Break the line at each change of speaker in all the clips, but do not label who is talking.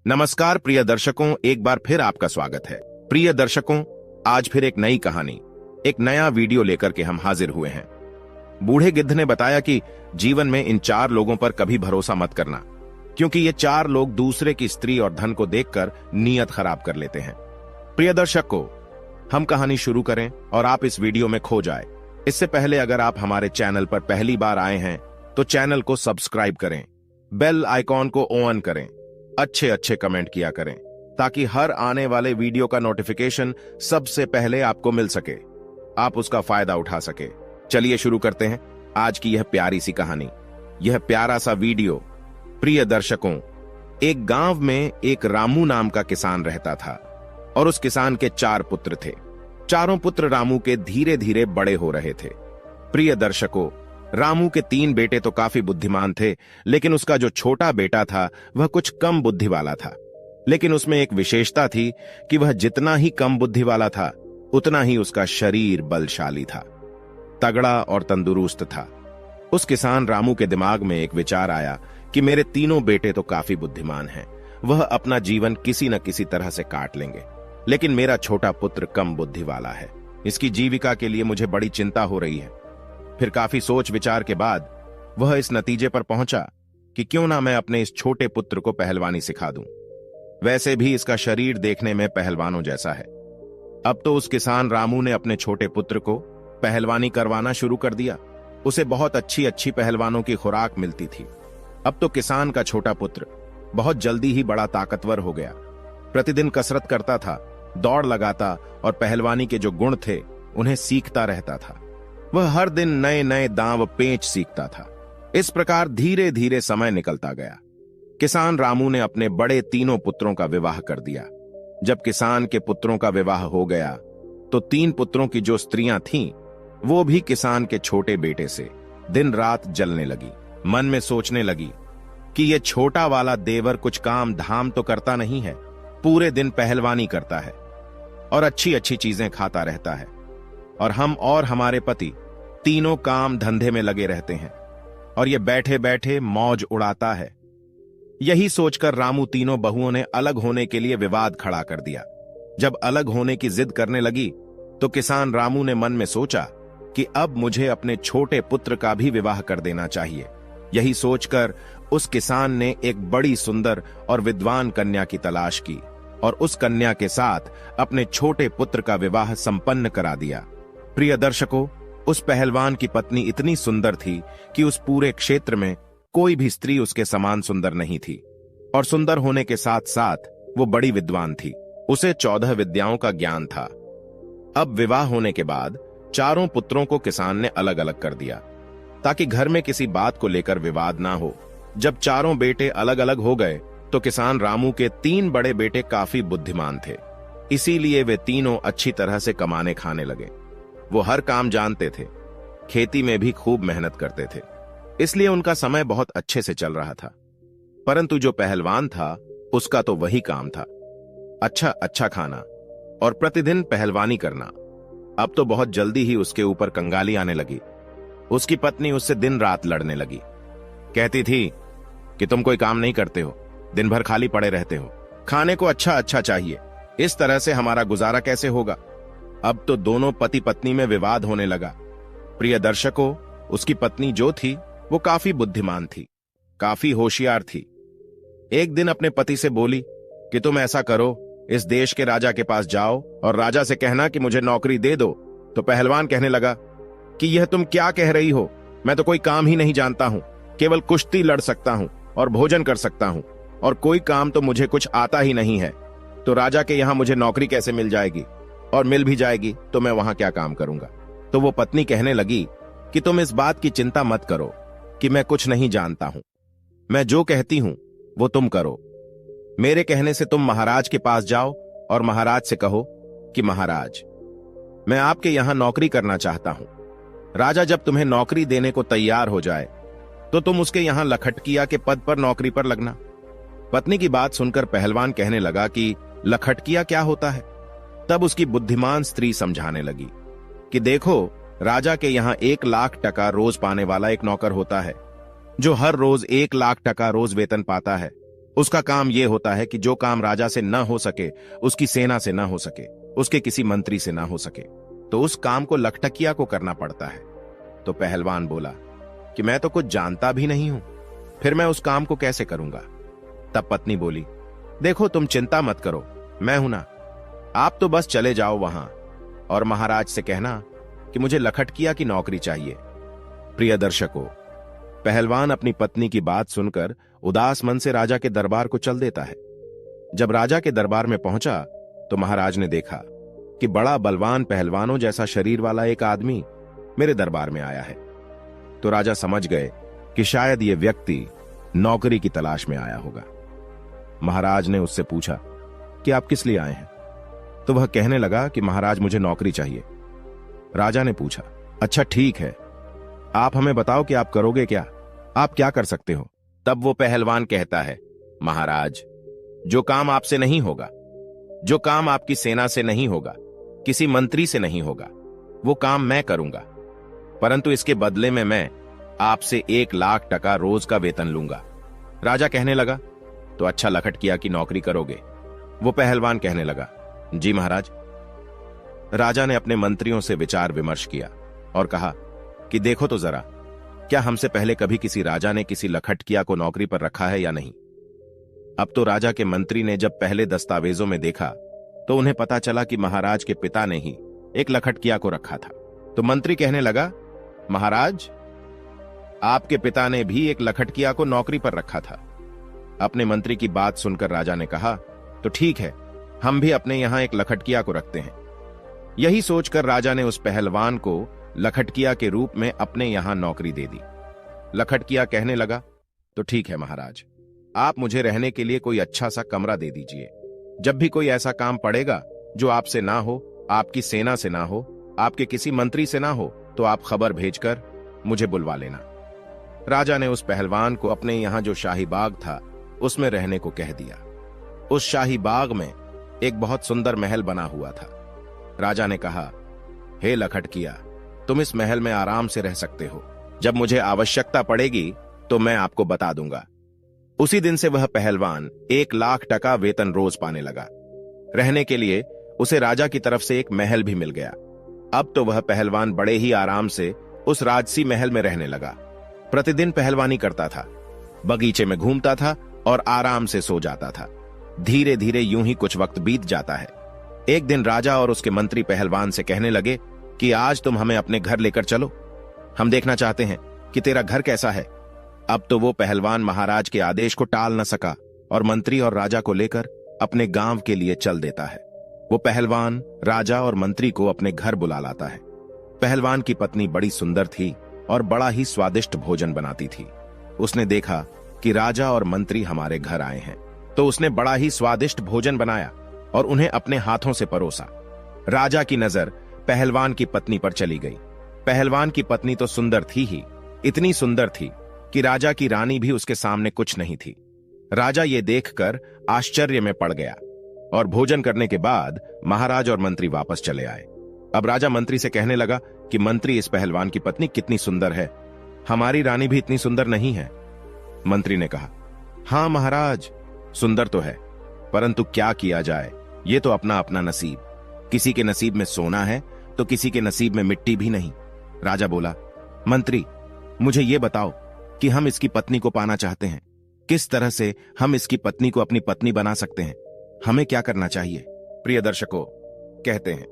नमस्कार प्रिय दर्शकों, एक बार फिर आपका स्वागत है। प्रिय दर्शकों, आज फिर एक नई कहानी, एक नया वीडियो लेकर के हम हाजिर हुए हैं। बूढ़े गिद्ध ने बताया कि जीवन में इन 4 लोगों पर कभी भरोसा मत करना, क्योंकि ये 4 लोग दूसरे की स्त्री और धन को देखकर नीयत खराब कर लेते हैं। प्रिय दर्शकों, हम कहानी शुरू करें और आप इस वीडियो में खो जाए। इससे पहले अगर आप हमारे चैनल पर पहली बार आए हैं तो चैनल को सब्सक्राइब करें, बेल आइकॉन को ऑन करें, अच्छे कमेंट किया करें ताकि हर आने वाले वीडियो का नोटिफिकेशन सबसे पहले आपको मिल सके, आप उसका फायदा उठा सके। चलिए शुरू करते हैं आज की यह प्यारी सी कहानी, यह प्यारा सा वीडियो। प्रिय दर्शकों, एक गांव में एक रामू नाम का किसान रहता था और उस किसान के 4 पुत्र थे। चारों पुत्र रामू के धीरे धीरे बड़े हो रहे थे। प्रिय दर्शकों, रामू के 3 बेटे तो काफी बुद्धिमान थे, लेकिन उसका जो छोटा बेटा था वह कुछ कम बुद्धि वाला था। लेकिन उसमें एक विशेषता थी कि वह जितना ही कम बुद्धि वाला था उतना ही उसका शरीर बलशाली था, तगड़ा और तंदुरुस्त था। उस किसान रामू के दिमाग में एक विचार आया कि मेरे तीनों बेटे तो काफी बुद्धिमान हैं, वह अपना जीवन किसी न किसी तरह से काट लेंगे, लेकिन मेरा छोटा पुत्र कम बुद्धि वाला है, इसकी जीविका के लिए मुझे बड़ी चिंता हो रही है। फिर काफी सोच विचार के बाद वह इस नतीजे पर पहुंचा कि क्यों ना मैं अपने इस छोटे पुत्र को पहलवानी सिखा दूं। वैसे भी इसका शरीर देखने में पहलवानों जैसा है। अब तो उस किसान रामू ने अपने छोटे पुत्र को पहलवानी करवाना शुरू कर दिया। उसे बहुत अच्छी पहलवानों की खुराक मिलती थी। अब तो किसान का छोटा पुत्र बहुत जल्दी ही बड़ा ताकतवर हो गया। प्रतिदिन कसरत करता था, दौड़ लगाता और पहलवानी के जो गुण थे उन्हें सीखता रहता था। वह हर दिन नए नए दांव पेंच सीखता था। इस प्रकार धीरे धीरे समय निकलता गया। किसान रामू ने अपने बड़े तीनों पुत्रों का विवाह कर दिया। जब किसान के पुत्रों का विवाह हो गया तो 3 पुत्रों की जो स्त्रियां थीं, वो भी किसान के छोटे बेटे से दिन रात जलने लगी। मन में सोचने लगी कि ये छोटा वाला देवर कुछ काम धाम तो करता नहीं है, पूरे दिन पहलवानी करता है और अच्छी चीजें खाता रहता है, और हम और हमारे पति तीनों काम धंधे में लगे रहते हैं और ये बैठे बैठे मौज उड़ाता है। यही सोचकर रामू तीनों बहुओं ने अलग होने के लिए विवाद खड़ा कर दिया। जब अलग होने की जिद करने लगी तो किसान रामू ने मन में सोचा कि अब मुझे अपने छोटे पुत्र का भी विवाह कर देना चाहिए। यही सोचकर उस किसान ने एक बड़ी सुंदर और विद्वान कन्या की तलाश की और उस कन्या के साथ अपने छोटे पुत्र का विवाह संपन्न करा दिया। प्रिय दर्शकों, उस पहलवान की पत्नी इतनी सुंदर थी कि उस पूरे क्षेत्र में कोई भी स्त्री उसके समान सुंदर नहीं थी, और सुंदर होने के साथ साथ वो बड़ी विद्वान थी। उसे 14 विद्याओं का ज्ञान था। अब विवाह होने के बाद चारों पुत्रों को किसान ने अलग अलग कर दिया ताकि घर में किसी बात को लेकर विवाद ना हो। जब चारों बेटे अलग अलग हो गए तो किसान रामू के 3 बड़े बेटे काफी बुद्धिमान थे, इसीलिए वे तीनों अच्छी तरह से कमाने खाने लगे। वो हर काम जानते थे, खेती में भी खूब मेहनत करते थे, इसलिए उनका समय बहुत अच्छे से चल रहा था। परंतु जो पहलवान था उसका तो वही काम था, अच्छा खाना और प्रतिदिन पहलवानी करना। अब तो बहुत जल्दी ही उसके ऊपर कंगाली आने लगी। उसकी पत्नी उससे दिन रात लड़ने लगी, कहती थी कि तुम कोई काम नहीं करते हो, दिन भर खाली पड़े रहते हो, खाने को अच्छा चाहिए, इस तरह से हमारा गुजारा कैसे होगा। अब तो दोनों पति पत्नी में विवाद होने लगा। प्रिय दर्शकों, उसकी पत्नी जो थी वो काफी बुद्धिमान थी, काफी होशियार थी। एक दिन अपने पति से बोली कि तुम ऐसा करो, इस देश के राजा के पास जाओ और राजा से कहना कि मुझे नौकरी दे दो। तो पहलवान कहने लगा कि यह तुम क्या कह रही हो, मैं तो कोई काम ही नहीं जानता हूं, केवल कुश्ती लड़ सकता हूं और भोजन कर सकता हूं, और कोई काम तो मुझे कुछ आता ही नहीं है। तो राजा के यहां मुझे नौकरी कैसे मिल जाएगी, और मिल भी जाएगी तो मैं वहां क्या काम करूंगा। तो वो पत्नी कहने लगी कि तुम इस बात की चिंता मत करो कि मैं कुछ नहीं जानता हूं, मैं जो कहती हूं वो तुम करो। मेरे कहने से तुम महाराज के पास जाओ और महाराज से कहो कि महाराज, मैं आपके यहां नौकरी करना चाहता हूं। राजा जब तुम्हें नौकरी देने को तैयार हो जाए तो तुम उसके यहां लखटकिया के पद पर नौकरी पर लगना। पत्नी की बात सुनकर पहलवान कहने लगा कि लखटकिया क्या होता है। तब उसकी बुद्धिमान स्त्री समझाने लगी कि देखो, राजा के यहां 1 लाख टका रोज पाने वाला एक नौकर होता है, जो हर रोज 1 लाख टका रोज वेतन पाता है उसका काम यह होता है कि जो काम राजा से न हो सके, उसकी सेना से न हो सके, उसके किसी मंत्री से न हो सके, तो उस काम को लखटकिया को करना पड़ता है। तो पहलवान बोला कि मैं तो कुछ जानता भी नहीं हूं, फिर मैं उस काम को कैसे करूंगा। तब पत्नी बोली, देखो तुम चिंता मत करो, मैं हूं ना, आप तो बस चले जाओ वहां और महाराज से कहना कि मुझे लखटकिया की नौकरी चाहिए। प्रिय दर्शकों, पहलवान अपनी पत्नी की बात सुनकर उदास मन से राजा के दरबार को चल देता है। जब राजा के दरबार में पहुंचा तो महाराज ने देखा कि बड़ा बलवान पहलवानों जैसा शरीर वाला एक आदमी मेरे दरबार में आया है। तो राजा समझ गए कि शायद यह व्यक्ति नौकरी की तलाश में आया होगा। महाराज ने उससे पूछा कि आप किस लिए आए हैं? तो वह कहने लगा कि महाराज मुझे नौकरी चाहिए। राजा ने पूछा, अच्छा ठीक है, आप हमें बताओ कि आप करोगे क्या, आप क्या कर सकते हो? तब वो पहलवान कहता है, महाराज जो काम आपसे नहीं होगा, जो काम आपकी सेना से नहीं होगा, किसी मंत्री से नहीं होगा, वो काम मैं करूंगा, परंतु इसके बदले में मैं आपसे 1,00,000 टका रोज का वेतन लूंगा। राजा कहने लगा, तो अच्छा लखटकिया की नौकरी करोगे? वो पहलवान कहने लगा, जी महाराज। राजा ने अपने मंत्रियों से विचार विमर्श किया और कहा कि देखो तो जरा, क्या हमसे पहले कभी किसी राजा ने किसी लखटकिया को नौकरी पर रखा है या नहीं? अब तो राजा के मंत्री ने जब पहले दस्तावेजों में देखा तो उन्हें पता चला कि महाराज के पिता ने ही एक लखटकिया को रखा था। तो मंत्री कहने लगा, महाराज आपके पिता ने भी एक लखटकिया को नौकरी पर रखा था। अपने मंत्री की बात सुनकर राजा ने कहा, तो ठीक है, हम भी अपने यहां एक लखटकिया को रखते हैं। यही सोचकर राजा ने उस पहलवान को लखटकिया के रूप में अपने यहां नौकरी दे दी। लखटकिया कहने लगा, तो ठीक है महाराज, आप मुझे रहने के लिए कोई अच्छा सा कमरा दे दीजिए। जब भी कोई ऐसा काम पड़ेगा जो आपसे ना हो, आपकी सेना से ना हो, आपके किसी मंत्री से ना हो, तो आप खबर भेजकर मुझे बुलवा लेना। राजा ने उस पहलवान को अपने यहां जो शाही बाग था उसमें रहने को कह दिया। उस शाही बाग में एक बहुत सुंदर महल बना हुआ था। राजा ने कहा, हे लखटकिया, तुम इस महल में आराम से रह सकते हो। जब मुझे आवश्यकता पड़ेगी तो मैं आपको बता दूंगा। उसी दिन से वह पहलवान 1,00,000 टका वेतन रोज पाने लगा। रहने के लिए उसे राजा की तरफ से एक महल भी मिल गया। अब तो वह पहलवान बड़े ही आराम से उस राजसी महल में रहने लगा। प्रतिदिन पहलवानी करता था, बगीचे में घूमता था और आराम से सो जाता था। धीरे धीरे यूं ही कुछ वक्त बीत जाता है। एक दिन राजा और उसके मंत्री पहलवान से कहने लगे कि आज तुम हमें अपने घर लेकर चलो, हम देखना चाहते हैं कि तेरा घर कैसा है। अब तो वो पहलवान महाराज के आदेश को टाल न सका और मंत्री और राजा को लेकर अपने गांव के लिए चल देता है। वो पहलवान राजा और मंत्री को अपने घर बुला लाता है। पहलवान की पत्नी बड़ी सुंदर थी और बड़ा ही स्वादिष्ट भोजन बनाती थी। उसने देखा कि राजा और मंत्री हमारे घर आए हैं, तो उसने बड़ा ही स्वादिष्ट भोजन बनाया और उन्हें अपने हाथों से परोसा। राजा की नजर पहलवान की पत्नी पर चली गई। पहलवान की पत्नी तो सुंदर थी ही, इतनी सुंदर थी कि राजा की रानी भी उसके सामने कुछ नहीं थी। राजा ये देखकर आश्चर्य में पड़ गया और भोजन करने के बाद महाराज और मंत्री वापस चले आए। अब राजा मंत्री से कहने लगा कि मंत्री, इस पहलवान की पत्नी कितनी सुंदर है, हमारी रानी भी इतनी सुंदर नहीं है। मंत्री ने कहा, हां महाराज, सुंदर तो है, परंतु क्या किया जाए, ये तो अपना अपना नसीब। किसी के नसीब में सोना है तो किसी के नसीब में मिट्टी भी नहीं। राजा बोला, मंत्री मुझे ये बताओ कि हम इसकी पत्नी को पाना चाहते हैं, किस तरह से हम इसकी पत्नी को अपनी पत्नी बना सकते हैं, हमें क्या करना चाहिए? प्रिय दर्शकों, कहते हैं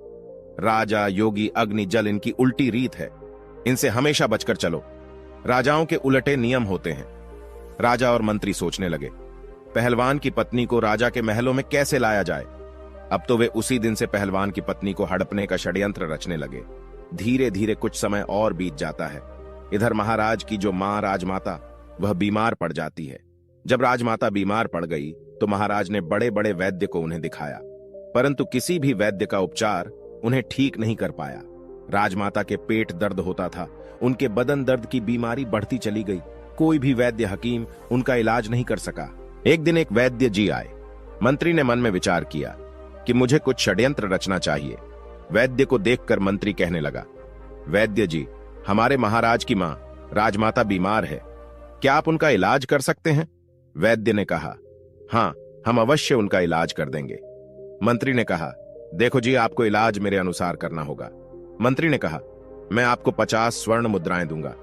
राजा, योगी, अग्नि, जल इनकी उल्टी रीत है, इनसे हमेशा बचकर चलो। राजाओं के उलटे नियम होते हैं। राजा और मंत्री सोचने लगे, पहलवान की पत्नी को राजा के महलों में कैसे लाया जाए। अब तो वे उसी दिन से पहलवान की पत्नी को हड़पने का षड्यंत्र रचने लगे। धीरे धीरे कुछ समय और बीत जाता है। इधर महाराज की जो मां राजमाता, वह बीमार पड़ जाती है। जब राजमाता बीमार पड़ गई तो महाराज ने बड़े बड़े वैद्य को उन्हें दिखाया, परंतु किसी भी वैद्य का उपचार उन्हें ठीक नहीं कर पाया। राजमाता के पेट दर्द होता था, उनके बदन दर्द की बीमारी बढ़ती चली गई। कोई भी वैद्य हकीम उनका इलाज नहीं कर सका। एक दिन एक वैद्य जी आए। मंत्री ने मन में विचार किया कि मुझे कुछ षड्यंत्र रचना चाहिए। वैद्य को देखकर मंत्री कहने लगा, वैद्य जी, हमारे महाराज की मां राजमाता बीमार है, क्या आप उनका इलाज कर सकते हैं? वैद्य ने कहा, हाँ, हम अवश्य उनका इलाज कर देंगे। मंत्री ने कहा, देखो जी, आपको इलाज मेरे अनुसार करना होगा। मंत्री ने कहा, मैं आपको 50 स्वर्ण मुद्राएं दूंगा।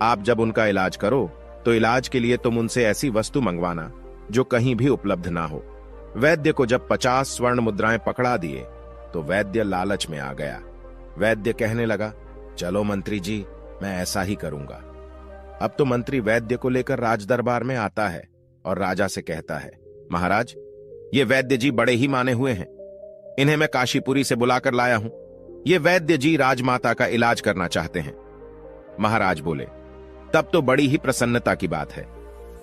आप जब उनका इलाज करो तो इलाज के लिए तुम उनसे ऐसी वस्तु मंगवाना जो कहीं भी उपलब्ध ना हो। वैद्य को जब 50 स्वर्ण मुद्राएं पकड़ा दिए तो वैद्य लालच में आ गया। वैद्य कहने लगा, चलो मंत्री जी, मैं ऐसा ही करूंगा। अब तो मंत्री वैद्य को लेकर राज दरबार में आता है और राजा से कहता है, महाराज, ये वैद्य जी बड़े ही माने हुए हैं। इन्हें मैं काशीपुरी से बुलाकर लाया हूं। ये वैद्य जी राजमाता का इलाज करना चाहते हैं। महाराज बोले, तब तो बड़ी ही प्रसन्नता की बात है।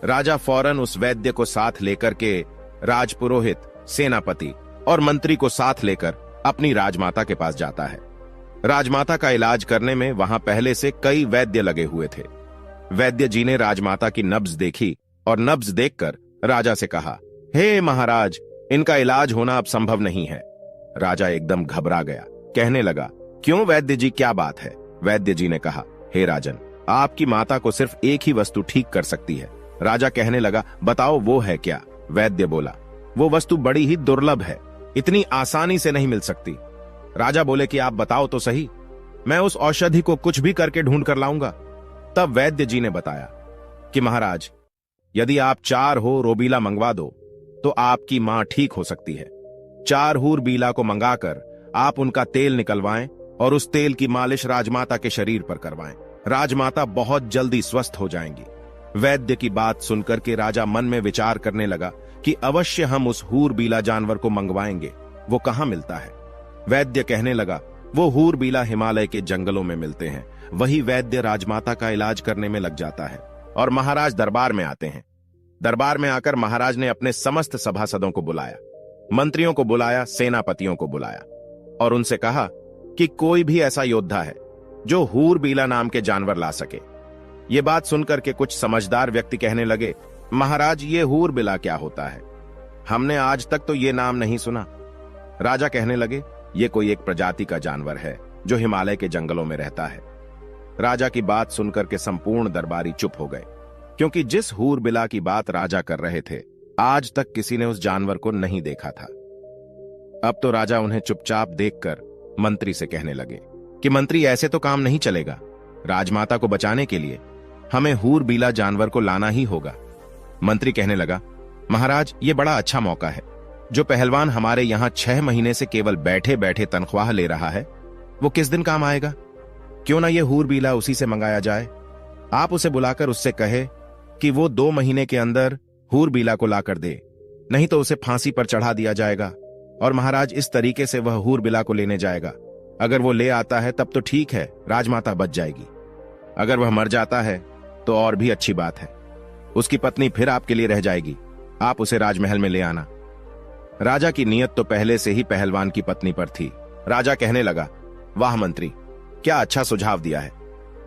राजा फौरन उस वैद्य को साथ लेकर के राजपुरोहित, सेनापति और मंत्री को साथ लेकर अपनी राजमाता के पास जाता है। राजमाता का इलाज करने में वहां पहले से कई वैद्य लगे हुए थे। वैद्य जी ने राजमाता की नब्ज देखी और नब्ज देखकर राजा से कहा, हे महाराज, इनका इलाज होना अब संभव नहीं है। राजा एकदम घबरा गया, कहने लगा, क्यों वैद्य जी, क्या बात है? वैद्य जी ने कहा, हे राजन, आपकी माता को सिर्फ एक ही वस्तु ठीक कर सकती है। राजा कहने लगा, बताओ वो है क्या? वैद्य बोला, वो वस्तु बड़ी ही दुर्लभ है, इतनी आसानी से नहीं मिल सकती। राजा बोले कि आप बताओ तो सही, मैं उस औषधि को कुछ भी करके ढूंढ कर लाऊंगा। तब वैद्य जी ने बताया कि महाराज, यदि आप 4 हो रोबीला मंगवा दो तो आपकी मां ठीक हो सकती है। 4 हूर बीला को मंगाकर आप उनका तेल निकलवाएं और उस तेल की मालिश राजमाता के शरीर पर करवाएं। राजमाता बहुत जल्दी स्वस्थ हो जाएंगी। वैद्य की बात सुनकर के राजा मन में विचार करने लगा कि अवश्य हम उस हूर बीला जानवर को मंगवाएंगे। वो कहां मिलता है? वैद्य कहने लगा, वो हूर बीला हिमालय के जंगलों में मिलते हैं। वही वैद्य राजमाता का इलाज करने में लग जाता है और महाराज दरबार में आते हैं। दरबार में आकर महाराज ने अपने समस्त सभासदों को बुलाया, मंत्रियों को बुलाया, सेनापतियों को बुलाया और उनसे कहा कि कोई भी ऐसा योद्धा है जो हूर बीला नाम के जानवर ला सके। ये बात सुनकर के कुछ समझदार व्यक्ति कहने लगे, महाराज, ये हूर बीला क्या होता है? हमने आज तक तो ये नाम नहीं सुना। राजा कहने लगे, ये कोई एक प्रजाति का जानवर है जो हिमालय के जंगलों में रहता है। राजा की बात सुनकर के संपूर्ण दरबारी चुप हो गए, क्योंकि जिस हूर बिला की बात राजा कर रहे थे, आज तक किसी ने उस जानवर को नहीं देखा था। अब तो राजा उन्हें चुपचाप देखकर मंत्री से कहने लगे कि मंत्री, ऐसे तो काम नहीं चलेगा। राजमाता को बचाने के लिए हमें हूर बीला जानवर को लाना ही होगा। मंत्री कहने लगा, महाराज, ये बड़ा अच्छा मौका है। जो पहलवान हमारे यहां 6 महीने से केवल बैठे बैठे तनख्वाह ले रहा है, वो किस दिन काम आएगा? क्यों ना ये हूर बीला उसी से मंगाया जाए। आप उसे बुलाकर उससे कहे कि वो 2 महीने के अंदर हूर बीला को लाकर दे, नहीं तो उसे फांसी पर चढ़ा दिया जाएगा और महाराज इस तरीके से वह हूर बीला को लेने जाएगा। अगर वो ले आता है तब तो ठीक है, राजमाता बच जाएगी। अगर वह मर जाता है तो और भी अच्छी बात है, उसकी पत्नी फिर आपके लिए रह जाएगी। आप उसे राजमहल में ले आना। राजा की नीयत तो पहले से ही पहलवान की पत्नी पर थी। राजा कहने लगा, वाह मंत्री, क्या अच्छा सुझाव दिया है।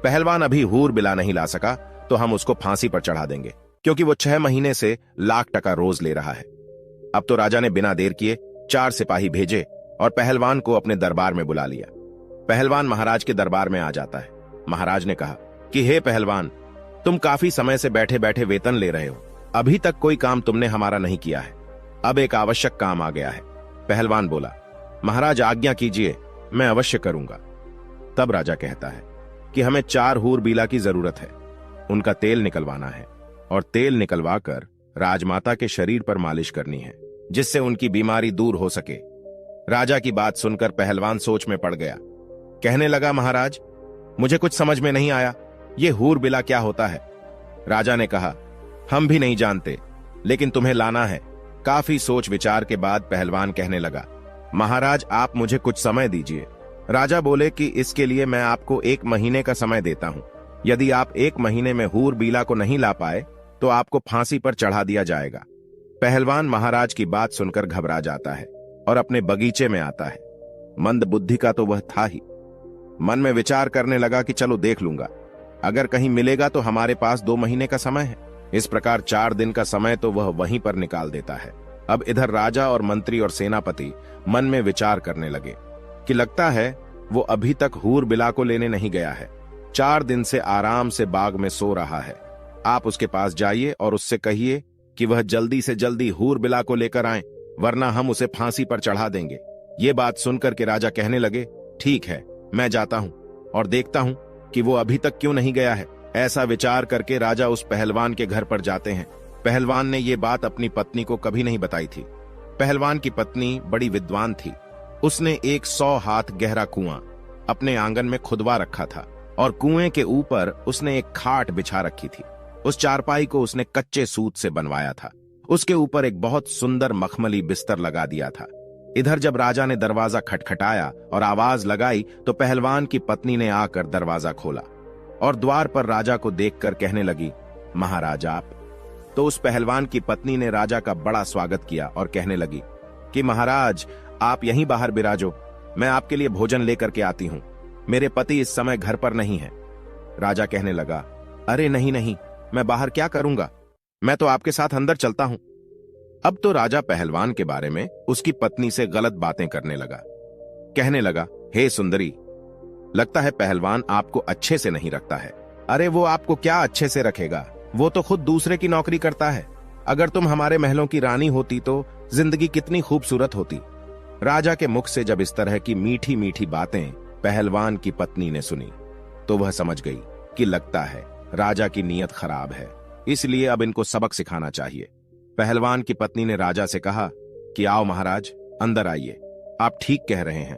पहलवान अभी हूर बिला नहीं ला सका तो हम उसको फांसी पर चढ़ा देंगे, क्योंकि वो 6 महीने से लाख टका रोज ले रहा है। अब तो राजा ने बिना देर किए 4 सिपाही भेजे और पहलवान को अपने दरबार में बुला लिया। पहलवान महाराज के दरबार में आ जाता है। महाराज ने कहा कि हे पहलवान, तुम काफी समय से बैठे बैठे वेतन ले रहे हो, अभी तक कोई काम तुमने हमारा नहीं किया है। अब एक आवश्यक काम आ गया है। पहलवान बोला, महाराज आज्ञा कीजिए, मैं अवश्य करूंगा। तब राजा कहता है कि हमें 4 हूर बीला की जरूरत है, उनका तेल निकलवाना है और तेल निकलवाकर राजमाता के शरीर पर मालिश करनी है, जिससे उनकी बीमारी दूर हो सके। राजा की बात सुनकर पहलवान सोच में पड़ गया। कहने लगा, महाराज, मुझे कुछ समझ में नहीं आया, ये हूर बिला क्या होता है? राजा ने कहा, हम भी नहीं जानते, लेकिन तुम्हें लाना है। काफी सोच विचार के बाद पहलवान कहने लगा, महाराज आप मुझे कुछ समय दीजिए। राजा बोले कि इसके लिए मैं आपको 1 महीने का समय देता हूं। यदि आप 1 महीने में हूर बीला को नहीं ला पाए तो आपको फांसी पर चढ़ा दिया जाएगा। पहलवान महाराज की बात सुनकर घबरा जाता है और अपने बगीचे में आता है। मंद बुद्धि का तो वह था ही। मन में विचार करने लगा कि चलो देख लूंगा, अगर कहीं मिलेगा तो हमारे पास 2 महीने का समय है। इस प्रकार 4 दिन का समय तो वह वहीं पर निकाल देता है। अब इधर राजा और मंत्री और सेनापति मन में विचार करने लगे कि लगता है वो अभी तक हूर बिला को लेने नहीं गया है। 4 दिन से आराम से बाग में सो रहा है। आप उसके पास जाइए और उससे कहिए कि वह जल्दी से जल्दी हूरबिला को लेकर आए, वरना हम उसे फांसी पर चढ़ा देंगे। ये बात सुनकर के राजा कहने लगे, ठीक है, मैं जाता हूं और देखता हूं कि वो अभी तक क्यों नहीं गया है। ऐसा विचार करके राजा उस पहलवान के घर पर जाते हैं। पहलवान ने ये बात अपनी पत्नी को कभी नहीं बताई थी। पहलवान की पत्नी बड़ी विद्वान थी। उसने एक 100 हाथ गहरा कुआं अपने आंगन में खुदवा रखा था और कुएं के ऊपर उसने एक खाट बिछा रखी थी। उस चारपाई को उसने कच्चे सूत से बनवाया था। उसके ऊपर एक बहुत सुंदर मखमली बिस्तर लगा दिया था। इधर जब राजा ने दरवाजा खटखटाया और आवाज लगाई तो पहलवान की पत्नी ने आकर दरवाजा खोला और द्वार पर राजा को देखकर कहने लगी, महाराज आप। तो उस पहलवान की पत्नी ने राजा का बड़ा स्वागत किया और कहने लगी कि महाराज आप यहीं बाहर बिराजो, मैं आपके लिए भोजन लेकर के आती हूं। मेरे पति इस समय घर पर नहीं है। राजा कहने लगा, अरे नहीं नहीं, मैं बाहर क्या करूंगा, मैं तो आपके साथ अंदर चलता हूं। अब तो राजा पहलवान के बारे में उसकी पत्नी से गलत बातें करने लगा। कहने लगा, हे सुंदरी, लगता है पहलवान आपको अच्छे से नहीं रखता है। अरे वो आपको क्या अच्छे से रखेगा, वो तो खुद दूसरे की नौकरी करता है। अगर तुम हमारे महलों की रानी होती तो जिंदगी कितनी खूबसूरत होती। राजा के मुख से जब इस तरह की मीठी मीठी बातें पहलवान की पत्नी ने सुनी तो वह समझ गई कि लगता है राजा की नीयत खराब है, इसलिए अब इनको सबक सिखाना चाहिए। पहलवान की पत्नी ने राजा से कहा कि आओ महाराज, अंदर आइए, आप ठीक कह रहे हैं,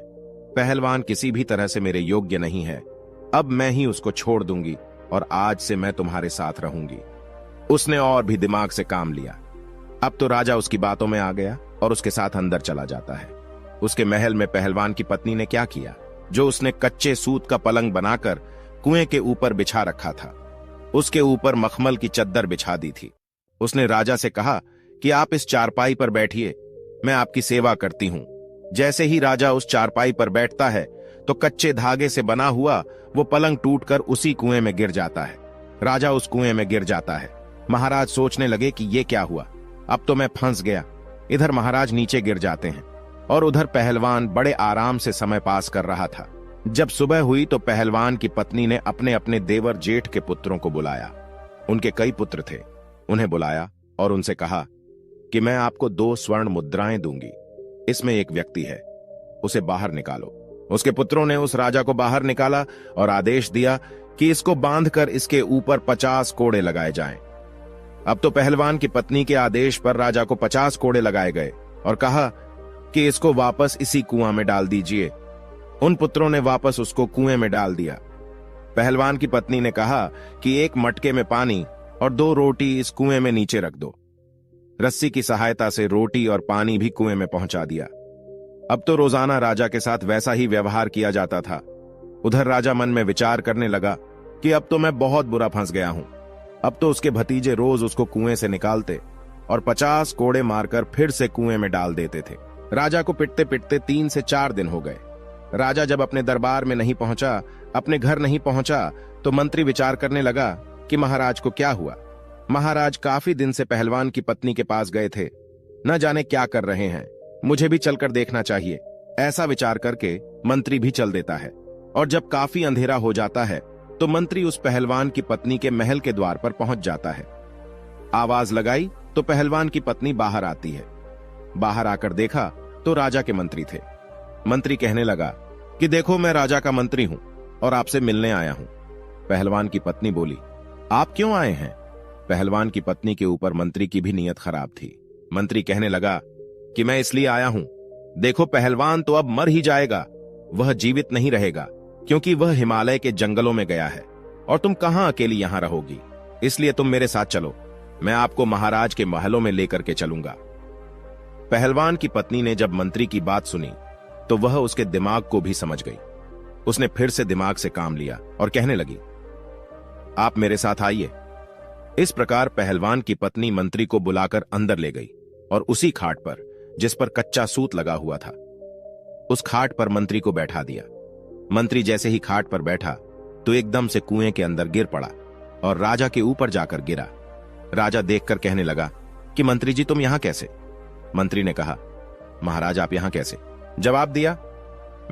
पहलवान किसी भी तरह से मेरे योग्य नहीं है। अब मैं ही उसको छोड़ दूंगी और आज से मैं तुम्हारे साथ रहूंगी। उसने और भी दिमाग से काम लिया। अब तो राजा उसकी बातों में आ गया और उसके साथ अंदर चला जाता है। उसके महल में पहलवान की पत्नी ने क्या किया, जो उसने कच्चे सूत का पलंग बनाकर कुएं के ऊपर बिछा रखा था, उसके ऊपर मखमल की चद्दर बिछा दी थी। उसने राजा से कहा कि आप इस चारपाई पर बैठिए, मैं आपकी सेवा करती हूं। जैसे ही राजा उस चारपाई पर बैठता है तो कच्चे धागे से बना हुआ वो पलंग टूटकर उसी कुएं में गिर जाता है। राजा उस कुएं में गिर जाता है। महाराज सोचने लगे कि ये क्या हुआ, अब तो मैं फंस गया। इधर महाराज नीचे गिर जाते हैं और उधर पहलवान बड़े आराम से समय पास कर रहा था। जब सुबह हुई तो पहलवान की पत्नी ने अपने अपने देवर जेठ के पुत्रों को बुलाया। उनके कई पुत्र थे। उन्हें बुलाया और उनसे कहा कि मैं आपको 2 स्वर्ण मुद्राएं दूंगी, इसमें एक व्यक्ति है, उसे बाहर निकालो। उसके पुत्रों ने उस राजा को बाहर निकाला और आदेश दिया कि इसको बांधकर इसके ऊपर 50 कोड़े लगाए जाएं। अब तो पहलवान की पत्नी के आदेश पर राजा को 50 कोड़े लगाए गए और कहा कि इसको वापस इसी कुआं में डाल दीजिए। उन पुत्रों ने वापस उसको कुएं में डाल दिया। पहलवान की पत्नी ने कहा कि एक मटके में पानी और 2 रोटी इस कुएं में नीचे रख दो। रस्सी की सहायता से रोटी और पानी भी कुएं में पहुंचा दिया। अब तो रोजाना राजा के साथ वैसा ही व्यवहार किया जाता था। उधर राजा मन में विचार करने लगा कि अब तो मैं बहुत बुरा फंस गया हूं। अब तो उसके भतीजे रोज उसको कुएं से निकालते और 50 कोड़े मारकर फिर से कुएं में डाल देते थे। राजा को पिटते पिटते 3 से 4 दिन हो गए। राजा जब अपने दरबार में नहीं पहुंचा, अपने घर नहीं पहुंचा, तो मंत्री विचार करने लगा कि महाराज को क्या हुआ। महाराज काफी दिन से पहलवान की पत्नी के पास गए थे, न जाने क्या कर रहे हैं, मुझे भी चलकर देखना चाहिए। ऐसा विचार करके मंत्री भी चल देता है और जब काफी अंधेरा हो जाता है तो मंत्री उस पहलवान की पत्नी के महल के द्वार पर पहुंच जाता है। आवाज लगाई तो पहलवान की पत्नी बाहर आती है। बाहर आकर देखा तो राजा के मंत्री थे। मंत्री कहने लगा कि देखो, मैं राजा का मंत्री हूं और आपसे मिलने आया हूं। पहलवान की पत्नी बोली, आप क्यों आए हैं? पहलवान की पत्नी के ऊपर मंत्री की भी नीयत खराब थी। मंत्री कहने लगा कि मैं इसलिए आया हूं, देखो पहलवान तो अब मर ही जाएगा, वह जीवित नहीं रहेगा, क्योंकि वह हिमालय के जंगलों में गया है और तुम कहां अकेली यहां रहोगी। इसलिए तुम मेरे साथ चलो, मैं आपको महाराज के महलों में लेकर के चलूंगा। पहलवान की पत्नी ने जब मंत्री की बात सुनी तो वह उसके दिमाग को भी समझ गई। उसने फिर से दिमाग से काम लिया और कहने लगी, आप मेरे साथ आइए। इस प्रकार पहलवान की पत्नी मंत्री को बुलाकर अंदर ले गई और उसी खाट पर, जिस पर कच्चा सूत लगा हुआ था, उस खाट पर मंत्री को बैठा दिया। मंत्री जैसे ही खाट पर बैठा तो एकदम से कुएं के अंदर गिर पड़ा और राजा के ऊपर जाकर गिरा। राजा देखकर कहने लगा कि मंत्री जी, तुम यहां कैसे? मंत्री ने कहा, महाराज आप यहां कैसे? जवाब दिया,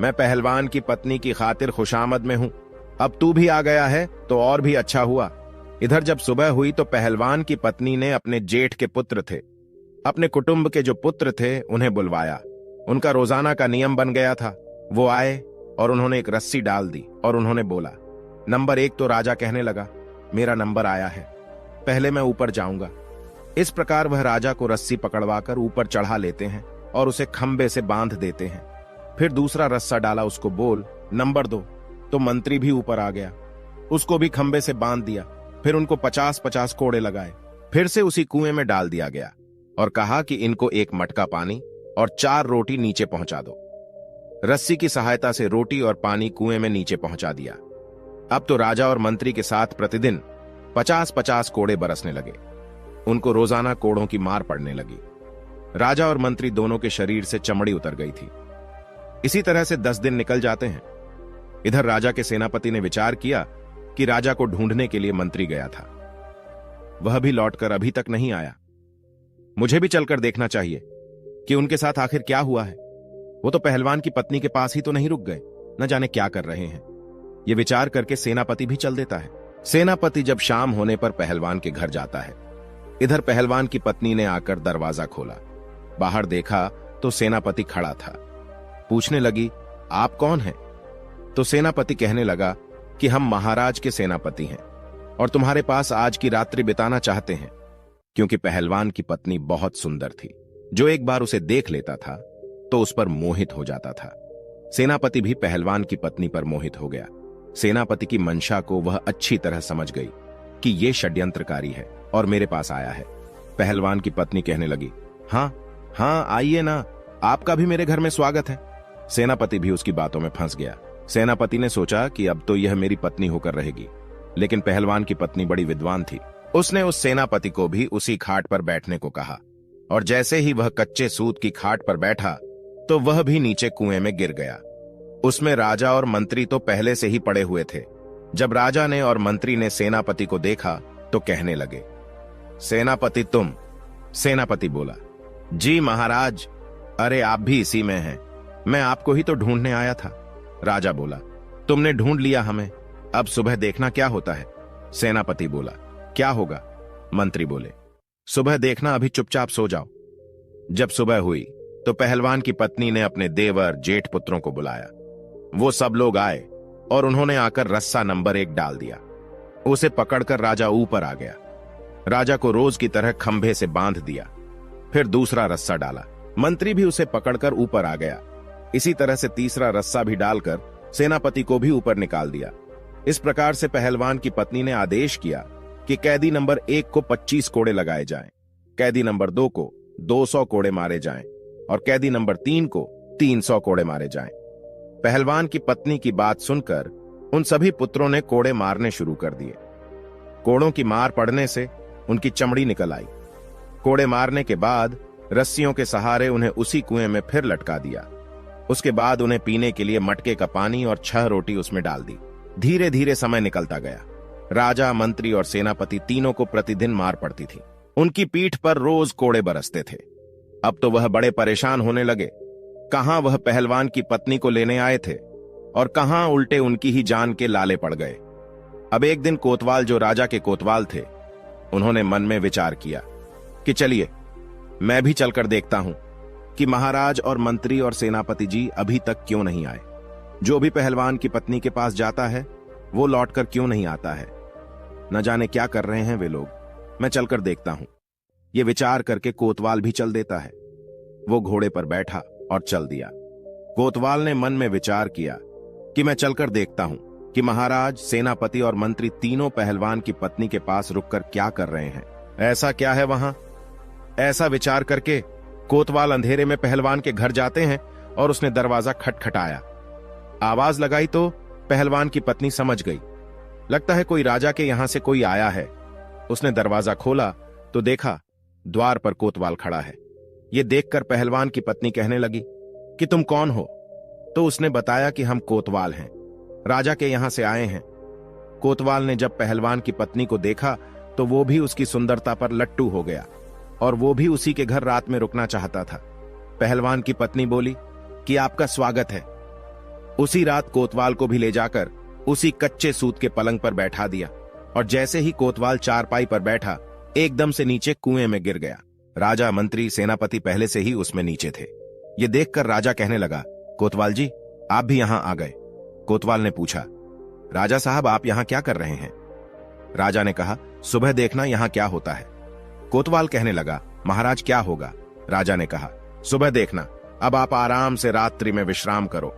मैं पहलवान की पत्नी की खातिर खुशामद में हूं। अब तू भी आ गया है तो और भी अच्छा हुआ। इधर जब सुबह हुई तो पहलवान की पत्नी ने अपने जेठ के पुत्र थे, अपने कुटुंब के जो पुत्र थे, उन्हें बुलवाया। उनका रोजाना का नियम बन गया था। वो आए और उन्होंने एक रस्सी डाल दी और उन्होंने बोला, नंबर 1। तो राजा कहने लगा, मेरा नंबर आया है, पहले मैं ऊपर जाऊंगा। इस प्रकार वह राजा को रस्सी पकड़वाकर ऊपर चढ़ा लेते हैं और उसे खंबे से बांध देते हैं। फिर दूसरा रस्सा डाला, उसको बोल, नंबर 2। तो मंत्री भी ऊपर आ गया, उसको भी खंबे से बांध दिया। फिर उनको 50-50 कोड़े लगाए, फिर से उसी कुएं में डाल दिया गया और कहा कि इनको 1 मटका पानी और 4 रोटी नीचे पहुंचा दो। रस्सी की सहायता से रोटी और पानी कुएं में नीचे पहुंचा दिया। अब तो राजा और मंत्री के साथ प्रतिदिन 50-50 कोड़े बरसने लगे। उनको रोजाना कोड़ों की मार पड़ने लगी। राजा और मंत्री दोनों के शरीर से चमड़ी उतर गई थी। इसी तरह से 10 दिन निकल जाते हैं। इधर राजा के सेनापति ने विचार किया कि राजा को ढूंढने के लिए मंत्री गया था, वह भी लौटकर अभी तक नहीं आया। मुझे भी चलकर देखना चाहिए कि उनके साथ आखिर क्या हुआ है। वो तो पहलवान की पत्नी के पास ही तो नहीं रुक गए, न जाने क्या कर रहे हैं। ये विचार करके सेनापति भी चल देता है। सेनापति जब शाम होने पर पहलवान के घर जाता है। इधर पहलवान की पत्नी ने आकर दरवाजा खोला, बाहर देखा तो सेनापति खड़ा था। पूछने लगी, आप कौन हैं? तो सेनापति कहने लगा कि हम महाराज के सेनापति हैं और तुम्हारे पास आज की रात्रि बिताना चाहते हैं। क्योंकि पहलवान की पत्नी बहुत सुंदर थी, जो एक बार उसे देख लेता था तो उस पर मोहित हो जाता था। सेनापति भी पहलवान की पत्नी पर मोहित हो गया। सेनापति की मंशा को वह अच्छी तरह समझ गई कि ये षड्यंत्रकारी है और मेरे पास आया है। पहलवान की पत्नी कहने लगी, हाँ आइए ना, आपका भी मेरे घर में स्वागत है। सेनापति भी उसकी बातों में फंस गया। सेनापति ने सोचा कि अब तो यह मेरी पत्नी होकर रहेगी, लेकिन पहलवान की पत्नी बड़ी विद्वान थी। उसने उस सेनापति को भी उसी खाट पर बैठने को कहा और जैसे ही वह कच्चे सूत की खाट पर बैठा तो वह भी नीचे कुएं में गिर गया। उसमें राजा और मंत्री तो पहले से ही पड़े हुए थे। जब राजा ने और मंत्री ने सेनापति को देखा तो कहने लगे, सेनापति तुम? सेनापति बोला, जी महाराज, अरे आप भी इसी में हैं, मैं आपको ही तो ढूंढने आया था। राजा बोला, तुमने ढूंढ लिया हमें, अब सुबह देखना क्या होता है। सेनापति बोला, क्या होगा? मंत्री बोले, सुबह देखना, अभी चुपचाप सो जाओ। जब सुबह हुई तो पहलवान की पत्नी ने अपने देवर जेठ पुत्रों को बुलाया। वो सब लोग आए और उन्होंने आकर रस्सा नंबर 1 डाल दिया। उसे पकड़कर राजा ऊपर आ गया। राजा को रोज की तरह खंभे से बांध दिया। फिर दूसरा रस्सा डाला, मंत्री भी उसे पकड़कर ऊपर आ गया। इसी तरह से तीसरा रस्सा भी डालकर सेनापति को भी ऊपर निकाल दिया। इस प्रकार से पहलवान की पत्नी ने आदेश किया कि कैदी नंबर 1 को 25 कोड़े लगाए जाएं, कैदी नंबर 2 को 200 कोड़े मारे जाएं और कैदी नंबर 3 को 300 कोड़े मारे जाएं। पहलवान की पत्नी की बात सुनकर उन सभी पुत्रों ने कोड़े मारने शुरू कर दिए। कोड़ों की मार पड़ने से उनकी चमड़ी निकल आई। कोड़े मारने के बाद रस्सियों के सहारे उन्हें उसी कुएं में फिर लटका दिया। उसके बाद उन्हें पीने के लिए मटके का पानी और 6 रोटी उसमें डाल दी। धीरे धीरे समय निकलता गया। राजा, मंत्री और सेनापति तीनों को प्रतिदिन मार पड़ती थी। उनकी पीठ पर रोज कोड़े बरसते थे। अब तो वह बड़े परेशान होने लगे। कहां वह पहलवान की पत्नी को लेने आए थे और कहां उल्टे उनकी ही जान के लाले पड़ गए। अब एक दिन कोतवाल, जो राजा के कोतवाल थे, उन्होंने मन में विचार किया कि चलिए मैं भी चलकर देखता हूं कि महाराज और मंत्री और सेनापति जी अभी तक क्यों नहीं आए। जो भी पहलवान की पत्नी के पास जाता है वो लौटकर क्यों नहीं आता है। न जाने क्या कर रहे हैं वे लोग, मैं चलकर देखता हूं। ये विचार करके कोतवाल भी चल देता है। वो घोड़े पर बैठा और चल दिया। कोतवाल ने मन में विचार किया कि मैं चलकर देखता हूं कि महाराज, सेनापति और मंत्री तीनों पहलवान की पत्नी के पास रुककर क्या कर रहे हैं। ऐसा क्या है वहां। ऐसा विचार करके कोतवाल अंधेरे में पहलवान के घर जाते हैं और उसने दरवाजा खटखटाया। आवाज लगाई तो पहलवान की पत्नी समझ गई, लगता है कोई राजा के यहां से कोई आया है। उसने दरवाजा खोला तो देखा द्वार पर कोतवाल खड़ा है। यह देखकर पहलवान की पत्नी कहने लगी कि तुम कौन हो। तो उसने बताया कि हम कोतवाल हैं, राजा के यहां से आए हैं। कोतवाल ने जब पहलवान की पत्नी को देखा तो वो भी उसकी सुंदरता पर लट्टू हो गया और वो भी उसी के घर रात में रुकना चाहता था। पहलवान की पत्नी बोली कि आपका स्वागत है। उसी रात कोतवाल को भी ले जाकर उसी कच्चे सूत के पलंग पर बैठा दिया। और जैसे ही कोतवाल चारपाई पर बैठा एकदम से नीचे कुएं में गिर गया। राजा, मंत्री, सेनापति पहले से ही उसमें नीचे थे। ये देखकर राजा कहने लगा, कोतवाल जी, आप भी यहां आ गए। कोतवाल ने पूछा, राजा साहब, आप यहां क्या कर रहे हैं? राजा ने कहा, सुबह देखना यहां क्या होता है। कोतवाल कहने लगा, महाराज क्या होगा? राजा ने कहा, सुबह देखना, अब आप आराम से रात्रि में विश्राम करो।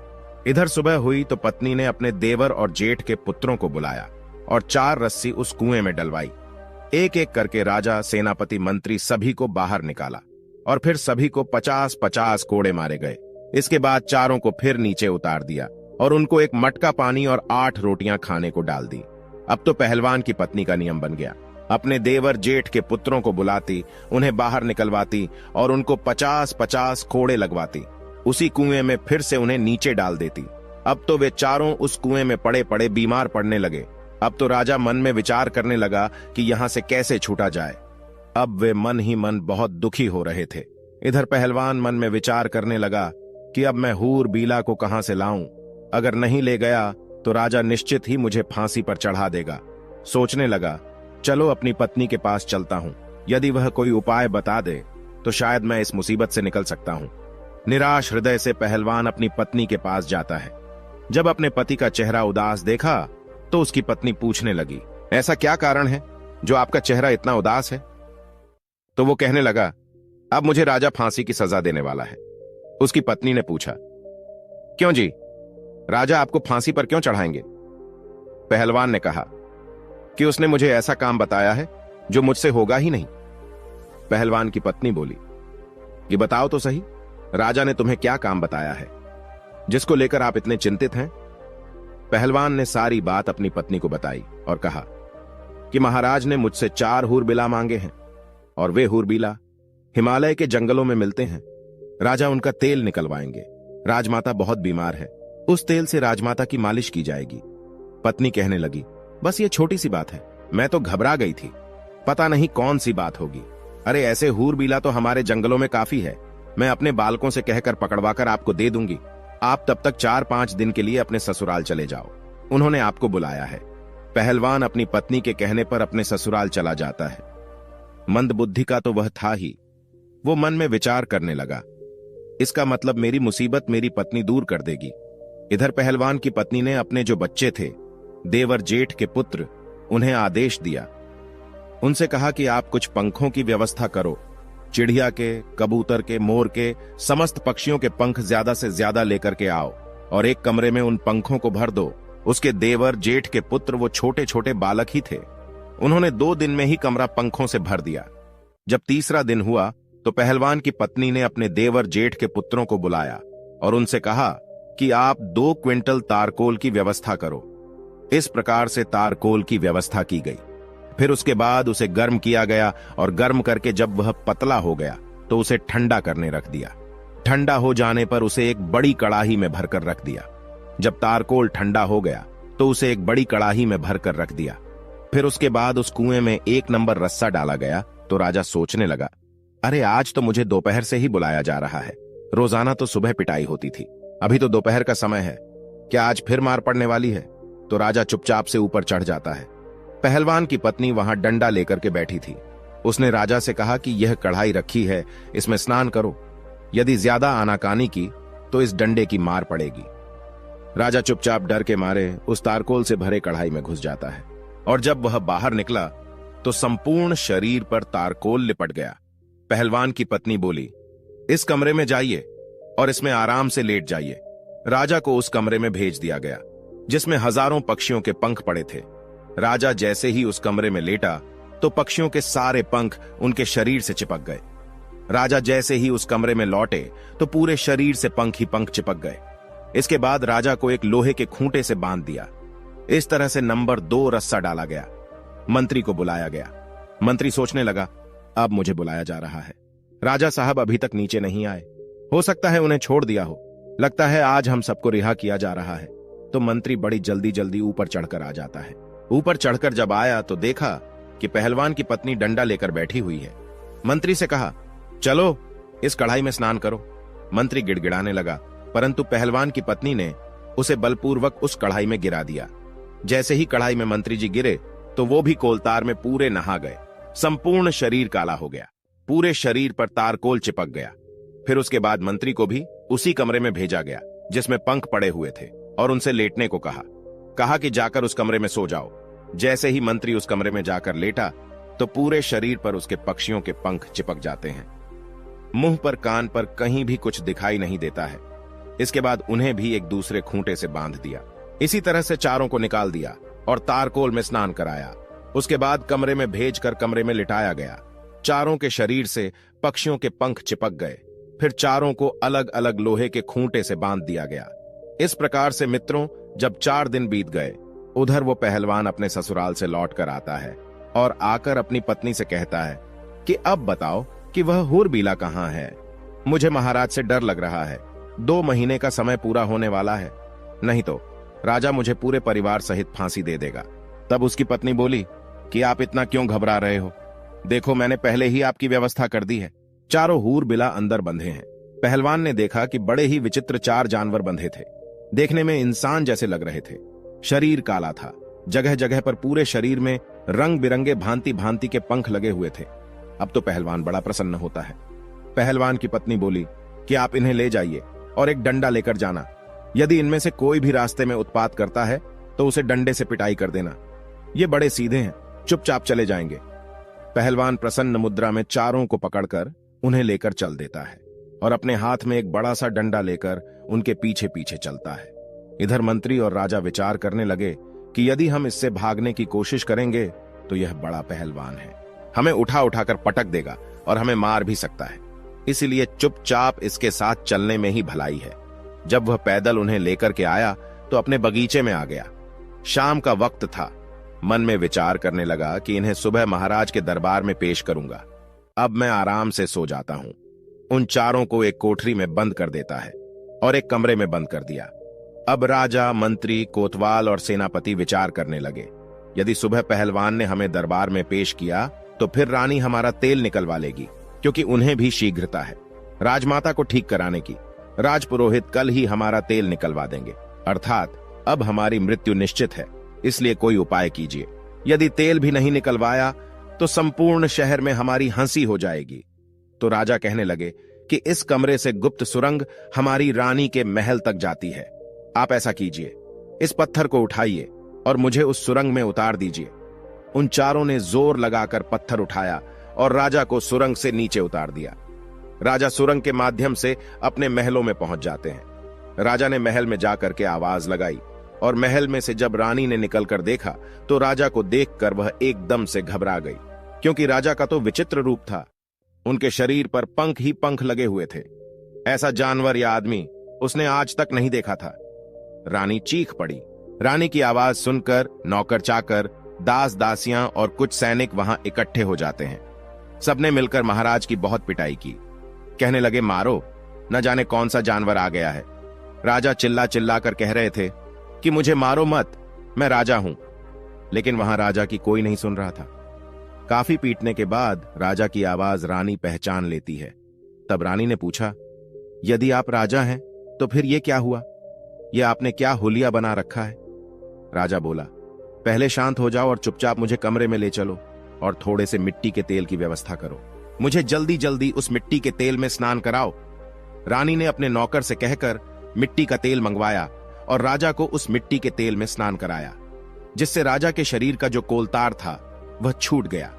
इधर सुबह हुई तो पत्नी ने अपने देवर और जेठ के पुत्रों को बुलाया और 4 रस्सी उस कुएं में डलवाई। एक एक करके राजा, सेनापति, मंत्री सभी को बाहर निकाला और फिर सभी को 50-50 कोड़े मारे गए। इसके बाद चारों को फिर नीचे उतार दिया और उनको एक मटका पानी और 8 रोटियां खाने को डाल दी। अब तो पहलवान की पत्नी का नियम बन गया, अपने देवर जेठ के पुत्रों को बुलाती, उन्हें बाहर निकलवाती और उनको 50-50 कोड़े लगवाती। उसी कुएं में फिर से उन्हें नीचे डाल देती। अब तो वे चारों उस कुएं में पड़े पड़े बीमार पड़ने लगे। अब तो राजा मन में विचार करने लगा कि यहां से कैसे छूटा जाए। अब वे मन ही मन बहुत दुखी हो रहे थे। इधर पहलवान मन में विचार करने लगा कि अब मैं हूर बीला को कहां से लाऊं? अगर नहीं ले गया तो राजा निश्चित ही मुझे फांसी पर चढ़ा देगा। सोचने लगा, चलो अपनी पत्नी के पास चलता हूं, यदि वह कोई उपाय बता दे तो शायद मैं इस मुसीबत से निकल सकता हूं। निराश हृदय से पहलवान अपनी पत्नी के पास जाता है। जब अपने पति का चेहरा उदास देखा तो उसकी पत्नी पूछने लगी, ऐसा क्या कारण है जो आपका चेहरा इतना उदास है? तो वो कहने लगा, अब मुझे राजा फांसी की सजा देने वाला है। उसकी पत्नी ने पूछा, क्यों जी, राजा आपको फांसी पर क्यों चढ़ाएंगे? पहलवान ने कहा कि उसने मुझे ऐसा काम बताया है जो मुझसे होगा ही नहीं। पहलवान की पत्नी बोली, ये बताओ तो सही, राजा ने तुम्हें क्या काम बताया है जिसको लेकर आप इतने चिंतित हैं? पहलवान ने सारी बात अपनी पत्नी को बताई और कहा कि महाराज ने मुझसे 4 हूरबिला मांगे हैं और वे हूरबिला हिमालय के जंगलों में मिलते हैं। राजा उनका तेल निकलवाएंगे। राजमाता बहुत बीमार है, उस तेल से राजमाता की मालिश की जाएगी। पत्नी कहने लगी, बस ये छोटी सी बात है, मैं तो घबरा गई थी, पता नहीं कौन सी बात होगी। अरे ऐसे हूरबिला तो हमारे जंगलों में काफी है, मैं अपने बालकों से कहकर पकड़वाकर आपको दे दूंगी। आप तब तक 4-5 दिन के लिए अपने ससुराल चले जाओ, उन्होंने आपको बुलाया है। पहलवान अपनी पत्नी के कहने पर अपने ससुराल चला जाता है। मंद बुद्धि का तो वह था ही। वो मन में विचार करने लगा, इसका मतलब मेरी मुसीबत मेरी पत्नी दूर कर देगी। इधर पहलवान की पत्नी ने अपने जो बच्चे थे, देवर जेठ के पुत्र, उन्हें आदेश दिया। उनसे कहा कि आप कुछ पंखों की व्यवस्था करो, चिड़िया के, कबूतर के, मोर के, समस्त पक्षियों के पंख ज्यादा से ज्यादा लेकर के आओ और एक कमरे में उन पंखों को भर दो। उसके देवर जेठ के पुत्र वो छोटे छोटे बालक ही थे। उन्होंने 2 दिन में ही कमरा पंखों से भर दिया। जब तीसरा दिन हुआ तो पहलवान की पत्नी ने अपने देवर जेठ के पुत्रों को बुलाया और उनसे कहा कि आप 2 क्विंटल तारकोल की व्यवस्था करो। इस प्रकार से तारकोल की व्यवस्था की गई। फिर उसके बाद उसे गर्म किया गया और गर्म करके जब वह पतला हो गया तो उसे ठंडा करने रख दिया। ठंडा हो जाने पर उसे एक बड़ी कड़ाही में भरकर रख दिया। जब तारकोल ठंडा हो गया तो उसे एक बड़ी कड़ाही में भरकर रख दिया। फिर उसके बाद उस कुएं में 1 नंबर रस्सा डाला गया तो राजा सोचने लगा, अरे आज तो मुझे दोपहर से ही बुलाया जा रहा है, रोजाना तो सुबह पिटाई होती थी, अभी तो दोपहर का समय है, क्या आज फिर मार पड़ने वाली है? तो राजा चुपचाप से ऊपर चढ़ जाता है। पहलवान की पत्नी वहां डंडा लेकर के बैठी थी। उसने राजा से कहा कि यह कढ़ाई रखी है, इसमें स्नान करो, यदि ज्यादा आनाकानी की तो इस डंडे की मार पड़ेगी। राजा चुपचाप डर के मारे उस तारकोल से भरे कढ़ाई में घुस जाता है और जब वह बाहर निकला तो संपूर्ण शरीर पर तारकोल लिपट गया। पहलवान की पत्नी बोली, इस कमरे में जाइए और इसमें आराम से लेट जाइए। राजा को उस कमरे में भेज दिया गया जिसमें हजारों पक्षियों के पंख पड़े थे। राजा जैसे ही उस कमरे में लेटा तो पक्षियों के सारे पंख उनके शरीर से चिपक गए। राजा जैसे ही उस कमरे में लौटे तो पूरे शरीर से पंख ही पंख चिपक गए। इसके बाद राजा को एक लोहे के खूंटे से बांध दिया। इस तरह से नंबर 2 रस्सा डाला गया। मंत्री को बुलाया गया। मंत्री सोचने लगा, अब मुझे बुलाया जा रहा है, राजा साहब अभी तक नीचे नहीं आए, हो सकता है उन्हें छोड़ दिया हो, लगता है आज हम सबको रिहा किया जा रहा है। तो मंत्री बड़ी जल्दी जल्दी ऊपर चढ़कर आ जाता है। ऊपर चढ़कर जब आया तो देखा कि पहलवान की पत्नी डंडा लेकर बैठी हुई है। मंत्री से कहा, चलो इस कढ़ाई में स्नान करो। मंत्री गिड़गिड़ाने लगा, परंतु पहलवान की पत्नी ने उसे बलपूर्वक उस कढ़ाई में गिरा दिया। जैसे ही कढ़ाई में मंत्री जी गिरे तो वो भी कोलतार में पूरे नहा गए। संपूर्ण शरीर काला हो गया, पूरे शरीर पर तारकोल चिपक गया। फिर उसके बाद मंत्री को भी उसी कमरे में भेजा गया जिसमें पंख पड़े हुए थे और उनसे लेटने को कहा कि जाकर उस कमरे में सो जाओ। जैसे ही मंत्री उस कमरे में जाकर लेटा तो पूरे शरीर पर उसके पक्षियों के पंख चिपक जाते हैं। मुंह पर, कान पर कहीं भी कुछ दिखाई नहीं देता है। इसके बाद उन्हें भी एक दूसरे खूंटे से बांध दिया। इसी तरह से चारों को निकाल दिया और तारकोल में स्नान कराया। उसके बाद कमरे में भेजकर कमरे में लिटाया गया। चारों के शरीर से पक्षियों के पंख चिपक गए। फिर चारों को अलग अलग लोहे के खूंटे से बांध दिया गया। इस प्रकार से मित्रों, जब 4 दिन बीत गए, उधर वो पहलवान अपने ससुराल से लौट कर आता है और आकर अपनी पत्नी से कहता है कि अब बताओ कि वह हूरबीला कहाँ है। मुझे महाराज से डर लग रहा है। 2 महीने का समय पूरा होने वाला है, नहीं तो राजा मुझे पूरे परिवार सहित फांसी दे देगा। तब उसकी पत्नी बोली कि आप इतना क्यों घबरा रहे हो? देखो, मैंने पहले ही आपकी व्यवस्था कर दी है। चारों हूरबिला अंदर बंधे हैं। पहलवान ने देखा कि बड़े ही विचित्र 4 जानवर बंधे थे। देखने में इंसान जैसे लग रहे थे। शरीर काला था। जगह जगह पर पूरे शरीर में रंग बिरंगे भांति भांति के पंख लगे हुए थे। अब तो पहलवान बड़ा प्रसन्न होता है। पहलवान की पत्नी बोली कि आप इन्हें ले जाइए और एक डंडा लेकर जाना। यदि इनमें से कोई भी रास्ते में उत्पात करता है तो उसे डंडे से पिटाई कर देना। ये बड़े सीधे हैं, चुपचाप चले जाएंगे। पहलवान प्रसन्न मुद्रा में चारों को पकड़कर उन्हें लेकर चल देता है और अपने हाथ में एक बड़ा सा डंडा लेकर उनके पीछे पीछे चलता है। इधर मंत्री और राजा विचार करने लगे कि यदि हम इससे भागने की कोशिश करेंगे तो यह बड़ा पहलवान है, हमें उठा उठाकर पटक देगा और हमें मार भी सकता है। इसलिए चुपचाप इसके साथ चलने में ही भलाई है। जब वह पैदल उन्हें लेकर के आया तो अपने बगीचे में आ गया। शाम का वक्त था। मन में विचार करने लगा कि इन्हें सुबह महाराज के दरबार में पेश करूंगा। अब मैं आराम से सो जाता हूं। उन चारों को एक कोठरी में बंद कर देता है और एक कमरे में बंद कर दिया। अब राजा, मंत्री, कोतवाल और सेनापति विचार करने लगे, यदि सुबह पहलवान ने हमें दरबार में पेश किया तो फिर रानी हमारा तेल निकलवा लेगी, क्योंकि उन्हें भी शीघ्रता है राजमाता को ठीक कराने की। राजपुरोहित कल ही हमारा तेल निकलवा देंगे, अर्थात अब हमारी मृत्यु निश्चित है। इसलिए कोई उपाय कीजिए। यदि तेल भी नहीं निकलवाया तो संपूर्ण शहर में हमारी हंसी हो जाएगी। तो राजा कहने लगे कि इस कमरे से गुप्त सुरंग हमारी रानी के महल तक जाती है। आप ऐसा कीजिए, इस पत्थर को उठाइए और मुझे उस सुरंग में उतार दीजिए। उन चारों ने जोर लगाकर पत्थर उठाया और राजा को सुरंग से नीचे उतार दिया। राजा सुरंग के माध्यम से अपने महलों में पहुंच जाते हैं। राजा ने महल में जाकर के आवाज लगाई और महल में से जब रानी ने निकलकर देखा तो राजा को देखकर वह एकदम से घबरा गई, क्योंकि राजा का तो विचित्र रूप था। उनके शरीर पर पंख ही पंख लगे हुए थे। ऐसा जानवर या आदमी उसने आज तक नहीं देखा था। रानी चीख पड़ी। रानी की आवाज सुनकर नौकर चाकर, दास दासियां और कुछ सैनिक वहां इकट्ठे हो जाते हैं। सबने मिलकर महाराज की बहुत पिटाई की। कहने लगे, मारो, न जाने कौन सा जानवर आ गया है। राजा चिल्ला चिल्ला कर कह रहे थे कि मुझे मारो मत, मैं राजा हूं। लेकिन वहां राजा की कोई नहीं सुन रहा था। काफी पीटने के बाद राजा की आवाज रानी पहचान लेती है। तब रानी ने पूछा, यदि आप राजा हैं तो फिर ये क्या हुआ? ये आपने क्या हुलिया बना रखा है? राजा बोला, पहले शांत हो जाओ और चुपचाप मुझे कमरे में ले चलो और थोड़े से मिट्टी के तेल की व्यवस्था करो। मुझे जल्दी जल्दी उस मिट्टी के तेल में स्नान कराओ। रानी ने अपने नौकर से कहकर मिट्टी का तेल मंगवाया और राजा को उस मिट्टी के तेल में स्नान कराया, जिससे राजा के शरीर का जो कोलतार था वह छूट गया।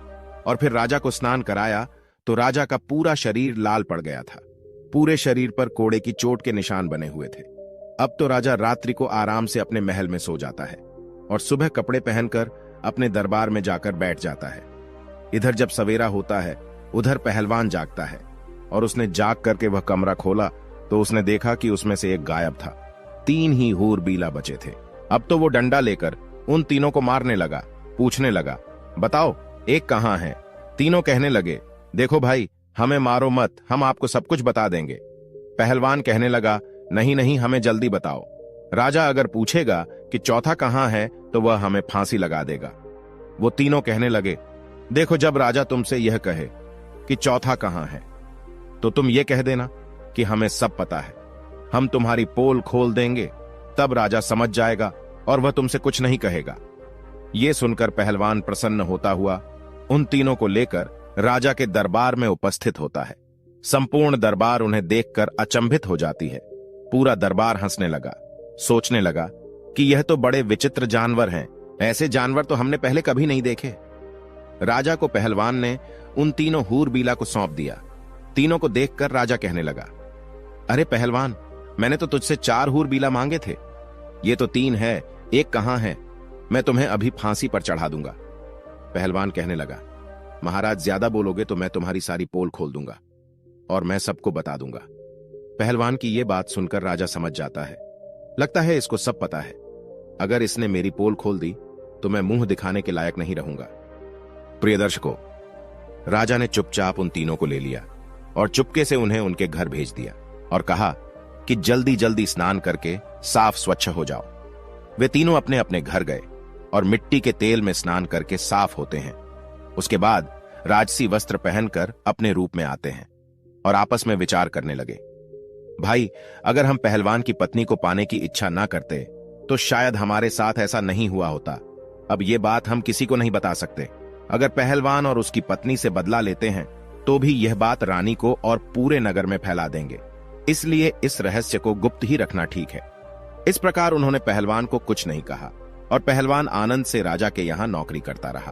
और फिर राजा को स्नान कराया तो राजा का पूरा शरीर लाल पड़ गया था। पूरे शरीर पर कोड़े की चोट के निशान बने हुए थे। अब तो राजा रात्रि को आराम से अपने महल में सो जाता है और सुबह कपड़े पहनकर अपने दरबार में जाकर बैठ जाता है। इधर जब सवेरा होता है उधर पहलवान जागता है और उसने जाग करके वह कमरा खोला तो उसने देखा कि उसमें से एक गायब था। 3 ही हूरबीला बचे थे। अब तो वो डंडा लेकर उन तीनों को मारने लगा। पूछने लगा, बताओ एक कहां है? तीनों कहने लगे, देखो भाई, हमें मारो मत, हम आपको सब कुछ बता देंगे। पहलवान कहने लगा, नहीं नहीं, हमें जल्दी बताओ। राजा अगर पूछेगा कि चौथा कहां है तो वह हमें फांसी लगा देगा। वो तीनों कहने लगे, देखो, जब राजा तुमसे यह कहे कि चौथा कहां है तो तुम ये कह देना कि हमें सब पता है, हम तुम्हारी पोल खोल देंगे। तब राजा समझ जाएगा और वह तुमसे कुछ नहीं कहेगा। ये सुनकर पहलवान प्रसन्न होता हुआ उन तीनों को लेकर राजा के दरबार में उपस्थित होता है। संपूर्ण दरबार उन्हें देखकर अचंभित हो जाती है। पूरा दरबार हंसने लगा, सोचने लगा कि यह तो बड़े विचित्र जानवर हैं, ऐसे जानवर तो हमने पहले कभी नहीं देखे। राजा को पहलवान ने उन तीनों हूरबीला को सौंप दिया। तीनों को देखकर राजा कहने लगा, अरे पहलवान, मैंने तो तुझसे 4 हूरबीला मांगे थे, ये तो 3 है, एक कहां है? मैं तुम्हें अभी फांसी पर चढ़ा दूंगा। पहलवान कहने लगा, महाराज ज्यादा बोलोगे तो मैं तुम्हारी सारी पोल खोल दूंगा और मैं सबको बता दूंगा। पहलवान की यह बात सुनकर राजा समझ जाता है, लगता है इसको सब पता है। अगर इसने मेरी पोल खोल दी तो मैं मुंह दिखाने के लायक नहीं रहूंगा। प्रिय दर्शकों, राजा ने चुपचाप उन तीनों को ले लिया और चुपके से उन्हें उनके घर भेज दिया और कहा कि जल्दी जल्दी स्नान करके साफ स्वच्छ हो जाओ। वे तीनों अपने अपने घर गए और मिट्टी के तेल में स्नान करके साफ होते हैं। उसके बाद राजसी वस्त्र पहनकर अपने रूप में आते हैं और आपस में विचार करने लगे, भाई अगर हम पहलवान की पत्नी को पाने की इच्छा ना करते तो शायद हमारे साथ ऐसा नहीं हुआ होता। अब ये बात हम किसी को नहीं बता सकते। अगर पहलवान और उसकी पत्नी से बदला लेते हैं तो भी यह बात रानी को और पूरे नगर में फैला देंगे, इसलिए इस रहस्य को गुप्त ही रखना ठीक है। इस प्रकार उन्होंने पहलवान को कुछ नहीं कहा और पहलवान आनंद से राजा के यहां नौकरी करता रहा।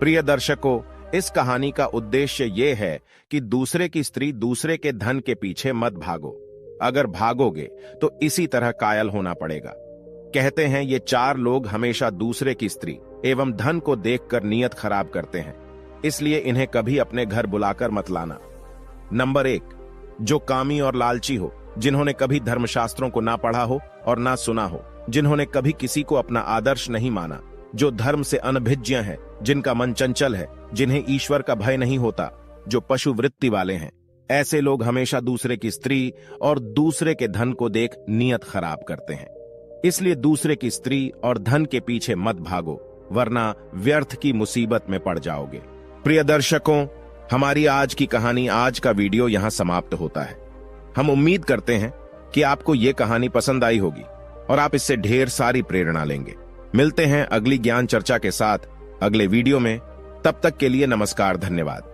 प्रिय दर्शकों, इस कहानी का उद्देश्य यह है कि दूसरे की स्त्री दूसरे के धन के पीछे मत भागो। अगर भागोगे तो इसी तरह कायल होना पड़ेगा। कहते हैं ये 4 लोग हमेशा दूसरे की स्त्री एवं धन को देखकर नियत खराब करते हैं, इसलिए इन्हें कभी अपने घर बुलाकर मत लाना। नंबर 1, जो कामी और लालची हो, जिन्होंने कभी धर्मशास्त्रों को ना पढ़ा हो और ना सुना हो, जिन्होंने कभी किसी को अपना आदर्श नहीं माना, जो धर्म से अनभिज्ञ हैं, जिनका मन चंचल है, जिन्हें ईश्वर का भय नहीं होता, जो पशु वृत्ति वाले हैं, ऐसे लोग हमेशा दूसरे की स्त्री और दूसरे के धन को देख नियत खराब करते हैं। इसलिए दूसरे की स्त्री और धन के पीछे मत भागो, वरना व्यर्थ की मुसीबत में पड़ जाओगे। प्रिय दर्शकों, हमारी आज की कहानी, आज का वीडियो यहां समाप्त होता है। हम उम्मीद करते हैं कि आपको यह कहानी पसंद आई होगी और आप इससे ढेर सारी प्रेरणा लेंगे। मिलते हैं अगली ज्ञान चर्चा के साथ अगले वीडियो में। तब तक के लिए नमस्कार, धन्यवाद।